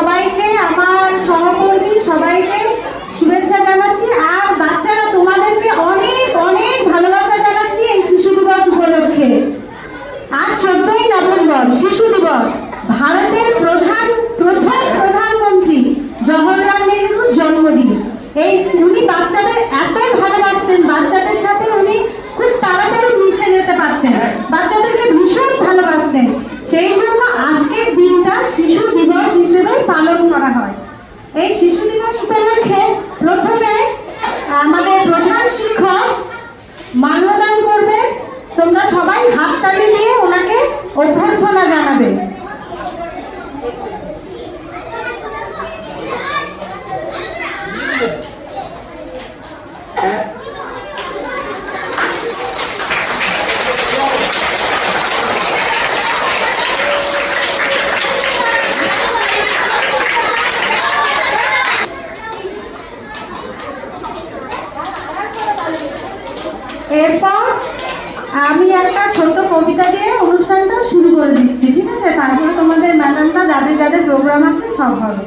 সবাইকে, আমার সহকর্মী সবাইকে শুভেচ্ছা জানাচ্ছি। আর বাচ্চারা তোমাদেরকে অনেক অনেক ভালোবাসা জানাচ্ছি এই শিশু দিবস উপলক্ষে। আজ 14ই নভেম্বর শিশু দিবস। ভারতের প্রথম প্রধানমন্ত্রী জওহরলাল নেহরুর জন্মদিন। উনি বাচ্চাদের এত ভালোবাসতেন, বাচ্চাদের সাথে উনি খুব তাড়াতাড়ি মিশে যেতে পারতেন, বাচ্চাদেরকে ভীষণ ভালোবাসতেন। সেই জন্য আজকের দিনটা শিশু দিবস হিসেবে পালন করা হয়। এই শিশু দিবস উপলক্ষে প্রথমে আমাদের প্রধান শিক্ষক মাল্যদান করবে। তোমরা সবাই হাততালি দিয়ে ওনাকে অভ্যর্থনা জানাবে। এরপর আমি একটা ছোট্ট কবিতা দিয়ে অনুষ্ঠানটা শুরু করে দিচ্ছি, ঠিক আছে? তারপরে তোমাদের ম্যাডামরা যাদের যাদের প্রোগ্রাম আছে সব হবে।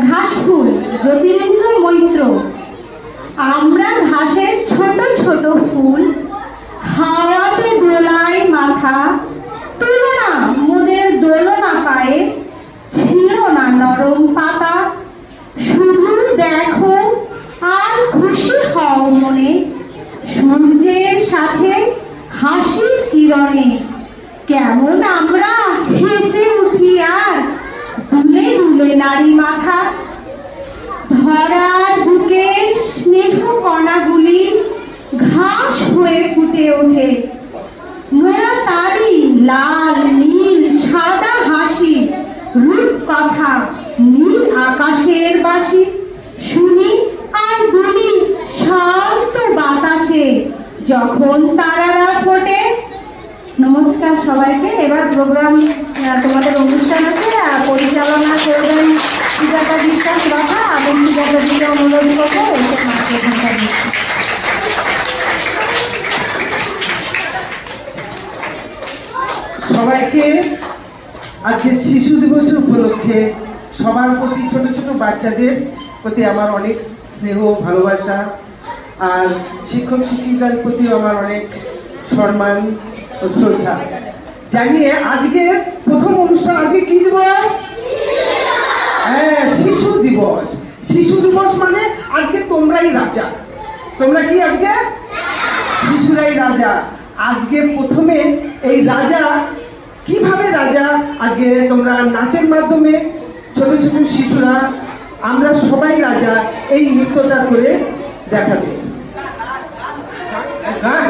ঘাস ফুল, জ্যোতিরিন্দ্র মৈত্র। আমরা ঘাসের ছোট ছোট ফুল, হাওয়াতে দোলায় মাথা, তুলনা মোদের দোলনা পায়ে, ছিল না নরম পাতা। শুধু দেখো আর খুশি হও মনে, সূর্যের সাথে হাসির কিরণে। কেমন আমরা হেসে উঠি আর দুলে দুলে নারী মাথা। ধরার বুকে স্নেহ কণাগুলি ঘাস হয়ে ফুটে ওঠে। মোরা তারি লাল নীল সাদা হাসি, রূপ কথা নীল আকাশের বাসি। শুনি আর বলি শান্ত বাতাসে যখন তারারা ফোটে। নমস্কার সবাইকে। এবার প্রোগ্রাম তোমাদের অনুষ্ঠান আছে, পরিচালনা করবেন সুজাতা বিশ্বাস রাখা। আমি সুজাতা দিকে অনুরোধ করবো সবাইকে আজকে শিশু দিবস উপলক্ষে সবার প্রতি, ছোট ছোট বাচ্চাদের প্রতি আমার অনেক স্নেহ ভালোবাসা, আর শিক্ষক শিক্ষিকার প্রতিও আমার অনেক সম্মান ও শ্রদ্ধা জানিয়ে আজকে প্রথম অনুষ্ঠান। আজকে কি দিবস? হ্যাঁ, শিশু দিবস। শিশু দিবস মানে আজকে তোমরাই রাজা। তোমরা কি আজকে? শিশুরাই রাজা। আজকে প্রথমে এই রাজা কিভাবে রাজা, আজকে তোমরা নাচের মাধ্যমে ছোট ছোট শিশুরা আমরা সবাই রাজা এই নৃত্যটা করে দেখাবে। গান?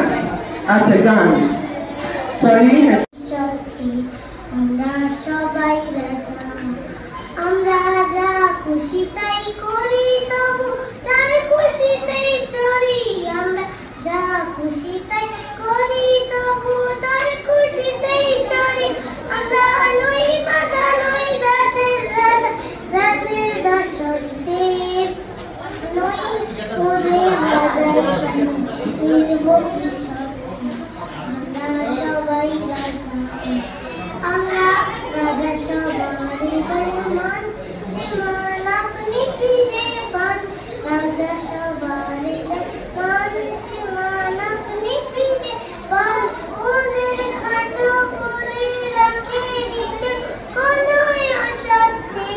আচ্ছা, গান। সরি। আমরা সবাই রাজা, আমরা যা খুশি তাই করি, তবু তার খুশিতেই চড়ি। আমরা যা খুশি তাই করি, তবু তার খুশিতেই চড়ি। আমরা লই মাথা লই দাসের রাজা, রাজের দাসত্বে নই ওরে রাজার নির্ব। আমরা সবাই রাজা, আমরা রাজা সবাই মান মান আপনি ফিরে পান। রাজা সবার মান মান আপনি ফিরে পান। ওদের খাটো করে রাখে দিতে কোনো অসত্যে,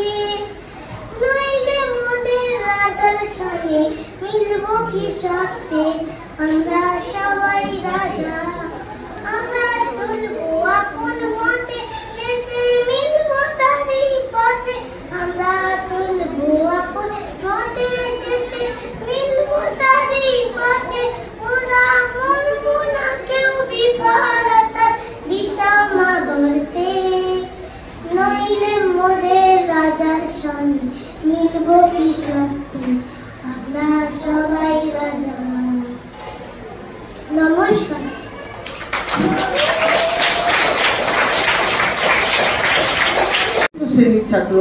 নইলে মোদের রাজার সঙ্গে মিলব কি সত্যে। আমরা সবাই রাজা, আমরা চলবো আপন মতে, শেষে মিলব তারই পথে। আমরা চলবো আপন মতে, শেষে মিলব তারই পথে। ওরা মরবো না কেউ বিফলতার বিষমা বলতে, নইলে মোদের রাজার সঙ্গে মিলব কি সত্যে। আমরা সবাই রাজা। নমস্কার। শ্রেণীর ছাত্র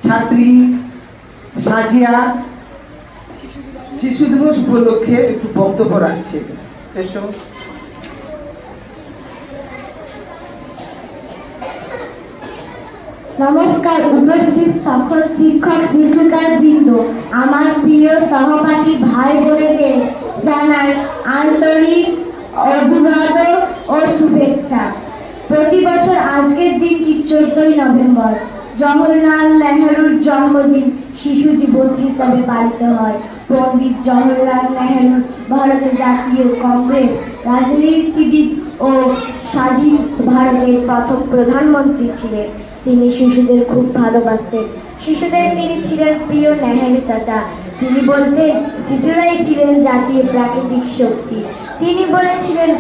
ছাত্রী সাজিয়া শিশু দিবস উপলক্ষে একটু বক্তব্য রাখছে। এসো। নমস্কার উপস্থিত সকল শিক্ষক শিক্ষিকার বৃন্দ, আমার প্রিয় সহপাঠী ভাই বোনেদের জানাই আন্তরিক অভিবাদন ও শুভেচ্ছা। প্রতি বছর আজকের দিনটি 14ই নভেম্বর জওহরলাল নেহরুর জন্মদিন শিশু দিবস হিসাবে পালিত হয়। পণ্ডিত জওহরলাল নেহরু ভারতের জাতীয় কংগ্রেস রাজনীতিবিদ ও স্বাধীন ভারতের প্রথম প্রধানমন্ত্রী ছিলেন। তিনি শিশুদের খুব ভালোবাসতেন। শিশুদের তিনি ছিলেন প্রিয় নেহেরু চাচা। তিনি বলতেন শিশুরাই ছিলেন জাতীয় প্রাকৃতিক শক্তি। তিনি বলেছিলেন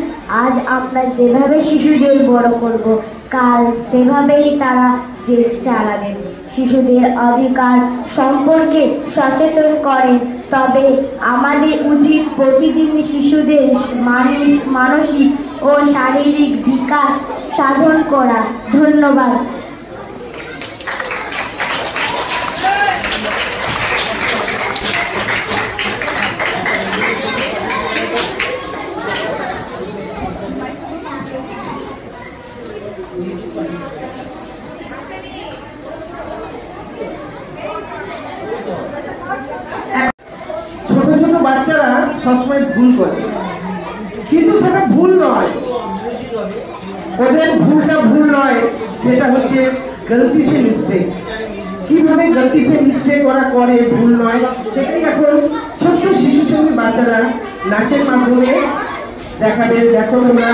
আজ আমরা যেভাবে শিশুদের বড় করব, কাল সেভাবেই তারা দেশ চালাবেন। শিশুদের অধিকার সম্পর্কে সচেতন করেন। তবে আমাদের উচিত প্রতিদিন শিশুদের মানসিক ও শারীরিক বিকাশ সাধন করা। ধন্যবাদ। ছোট ছোট বাচ্চারা সবসময় ভুল করে, কিন্তু সেটা ভুল নয়। ওদের ভুলটা ভুল নয়, সেটা হচ্ছে গলতি সে মিস্টেক। কিভাবে গলতি সে মিস্টেক ওরা করে, ভুল নয়, সেটাই এখন ছোট্ট শিশু সঙ্গে বাচ্চারা নাচের মাধ্যমে দেখাবে। দেখো তোমরা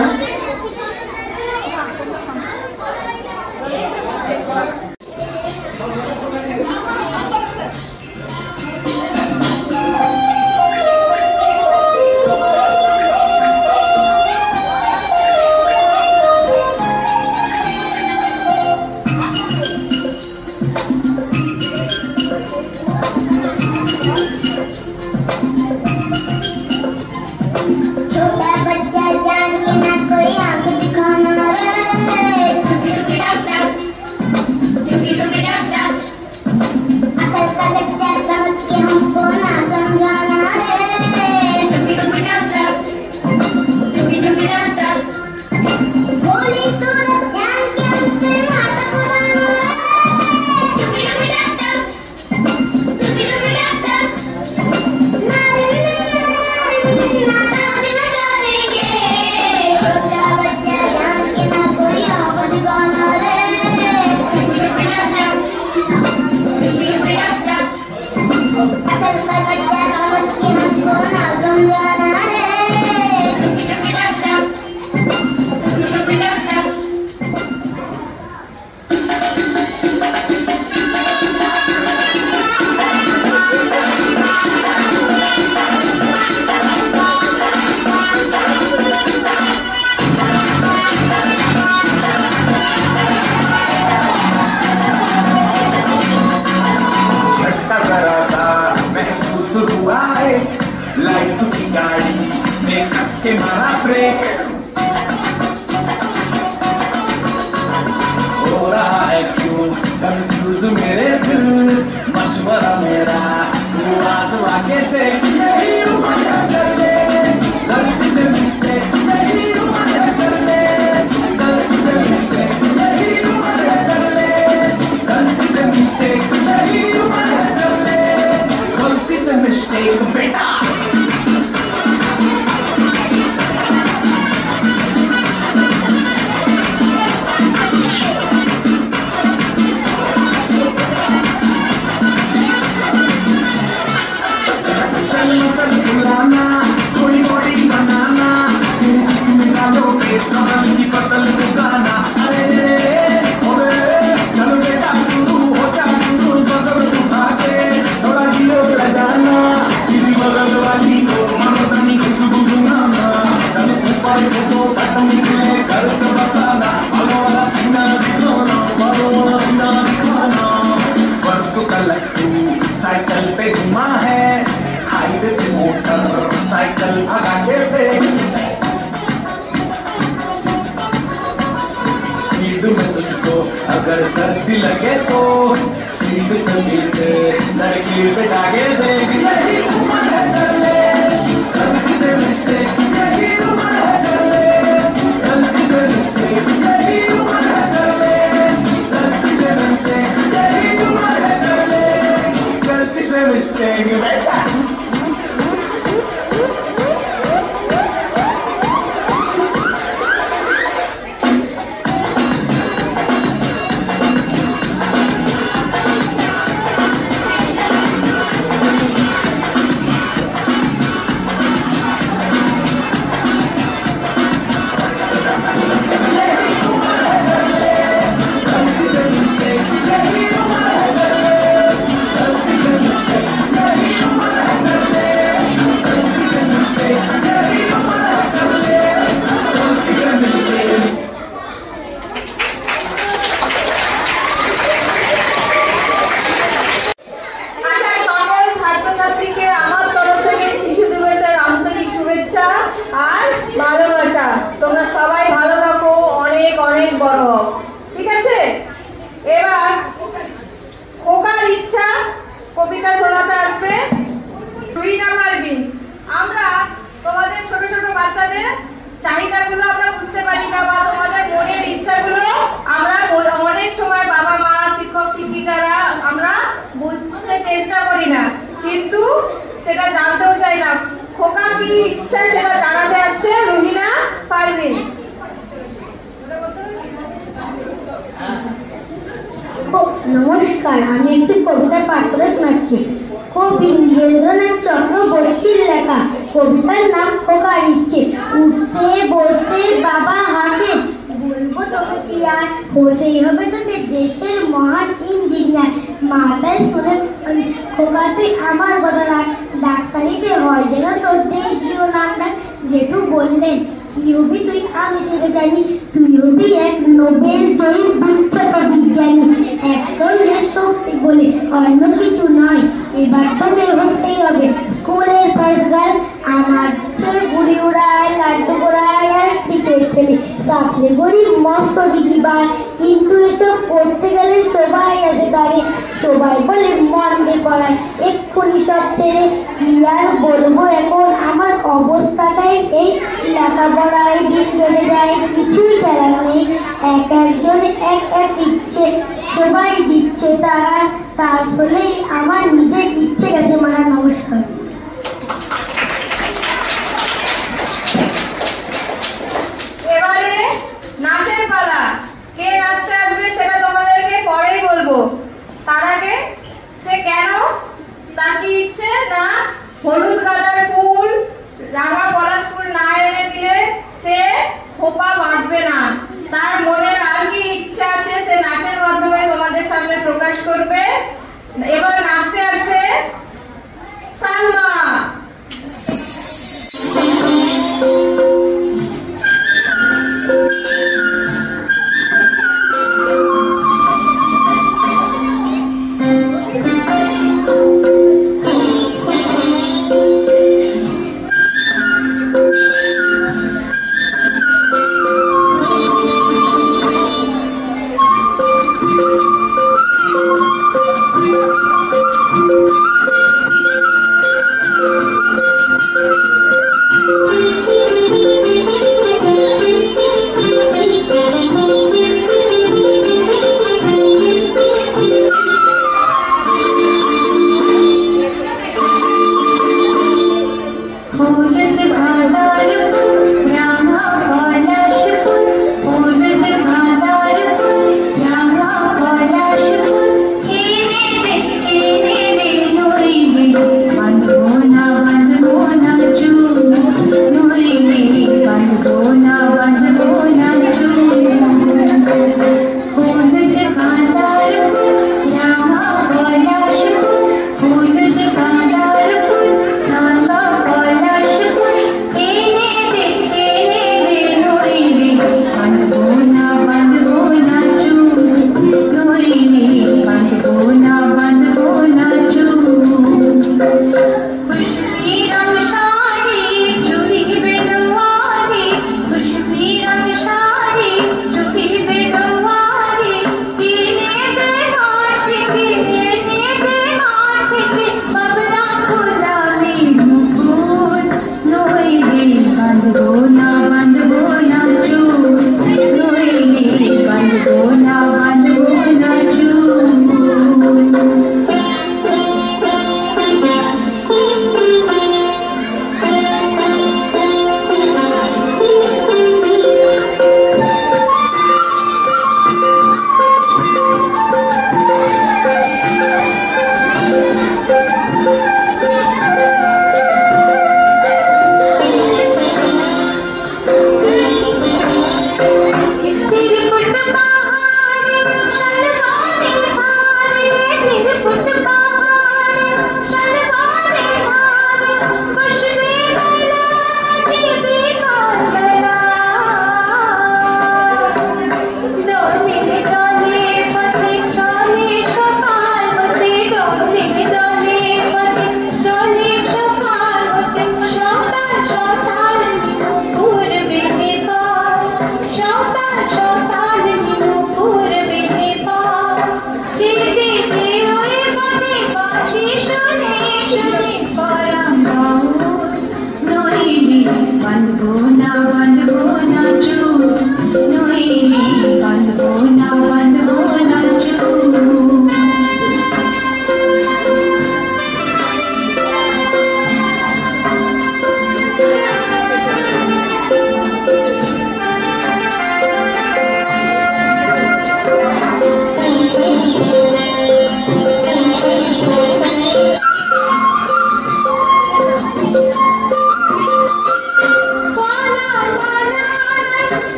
अगर सर्दी लगे तो सीट के नीचे लड़की बिठा के देगी। यही उम्र है कर ले गलती से मिस्टेक, यही उम्र है कर ले गलती से मिस्टेक, यही उम्र है कर ले गलती से मिस्टेक। देंगे बेटा। তোমরা সবাই ভালো থাকো, অনেক অনেক বড় হও, ঠিক আছে? এবার খোকার ইচ্ছা কবিতা শোনাতে আসবে রুহিনা পারভিন। আমরা তোমাদের ছোট ছোট বাচ্চাদের চাহিদাগুলো আমরা বুঝতে পারি না, বা তোমাদের মনের ইচ্ছাগুলো আমরা অনেক সময় বাবা মা শিক্ষক শিক্ষিকারা আমরা বুঝতে চেষ্টা করি না, কিন্তু সেটা জানতেও চাই না। খোকা কি ইচ্ছা সেটা জানাতে আসছে রুহিনা পারভিন। নমস্কার, আমি একটি কবিতা পাঠ করে শোনাচ্ছি। কবি নীরেন্দ্রনাথ চক্রবর্তীর লেখা, কবিতার নাম খোকার ইচ্ছে। উঠতে বসতে বাবা হাঁকে, বলবো তোকে কি আর, হতেই হবে তোকে দেশের মহান ইঞ্জিনিয়ার। মাথায় শুনে খোকা তুই আমার কথা রাখ, ডাক্তারিতে হয় যেন তোর দেশীয় নামটা। জেঠু বললেন কি হবি তুই, আমি সেটা জানি, তুই হবি এক নোবেল জয়ী বিখ্যাত বিজ্ঞানী। একসঙ্গে শক্তি বলে অন্য কিছু নয়, এবার তোকে হতেই হবে স্কুলের ফার্স্ট গার্ল। আমার ছেলে ঘুড়ি উড়ায়, লাড্ডু গোড়ায় আর ক্রিকেট খেলে, সাফলে গরিব মস্ত দিদিবার। কিন্তু এসব করতে গেলে সবাই আসে তারে, সবাই বলে মন দিয়ে পড়ায়, এক্ষুনি সব ছেড়ে কি আর বলবো এখন, আমার অবস্থাটাই এই, লেখাপড়ায় দিন চলে যায়, কিছুই করার নেই। এক একজন এক এক ইচ্ছে সবাই দিচ্ছে তারা, তার ফলে আমার নিজের ইচ্ছে গেছে মারা। নমস্কার। এবারে নাচের পালা। কে নাচতে আসবে সেটা তোমাদেরকে পরেই বলবো, তার আগে সে কেন, তার কি ইচ্ছে না হলুদ গাঁদার ফুল রাঙা পলাশ ফুল না এনে দিলে সে খোপা বাঁধবে না। তার মনের আর কি ইচ্ছা আছে সে নাচের মাধ্যমে তোমাদের সামনে প্রকাশ করবে। এবার নাচতে আসবে সালমা।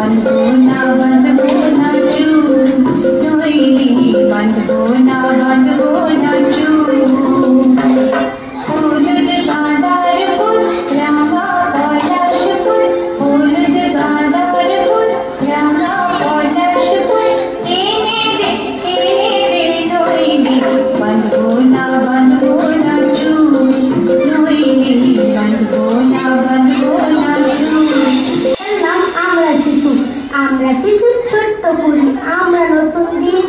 বাঁধবো না চুল নইলে বাঁধবো না চুল হলুদ গাঁদার ফুল রাঙা পলাশ ফুল হলুদ গাঁদার ফুল রাঙা পলাশ ফুল এনে দে নইলে বাঁধবো না চুল নইলে বাঁধবো না চুল। নাম আমরা শিশু ছোট্ট করি আমরা নতুন দিন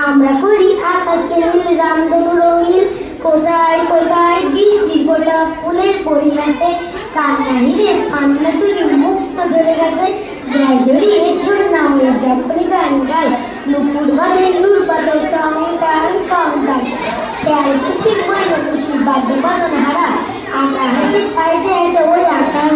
আমরা করি আকাশকে নীল রামধনু রঙিন কোথায় কোথায় বৃষ্টি ফোটা ফুলের পরিহাসে কান্না হিরে পান্না চুরি মুক্ত চলে গেছে গায়ে জড়িয়ে ঝর্ণা হয়ে যখনই গান গায় নুপুর বাঁধে নূর পাতর কাঙ্কার খেয়াল খুশি ময়না খুশি বাদ্য বাদন হারা আমরা হাসি পাইছে এসে ওই আকাশ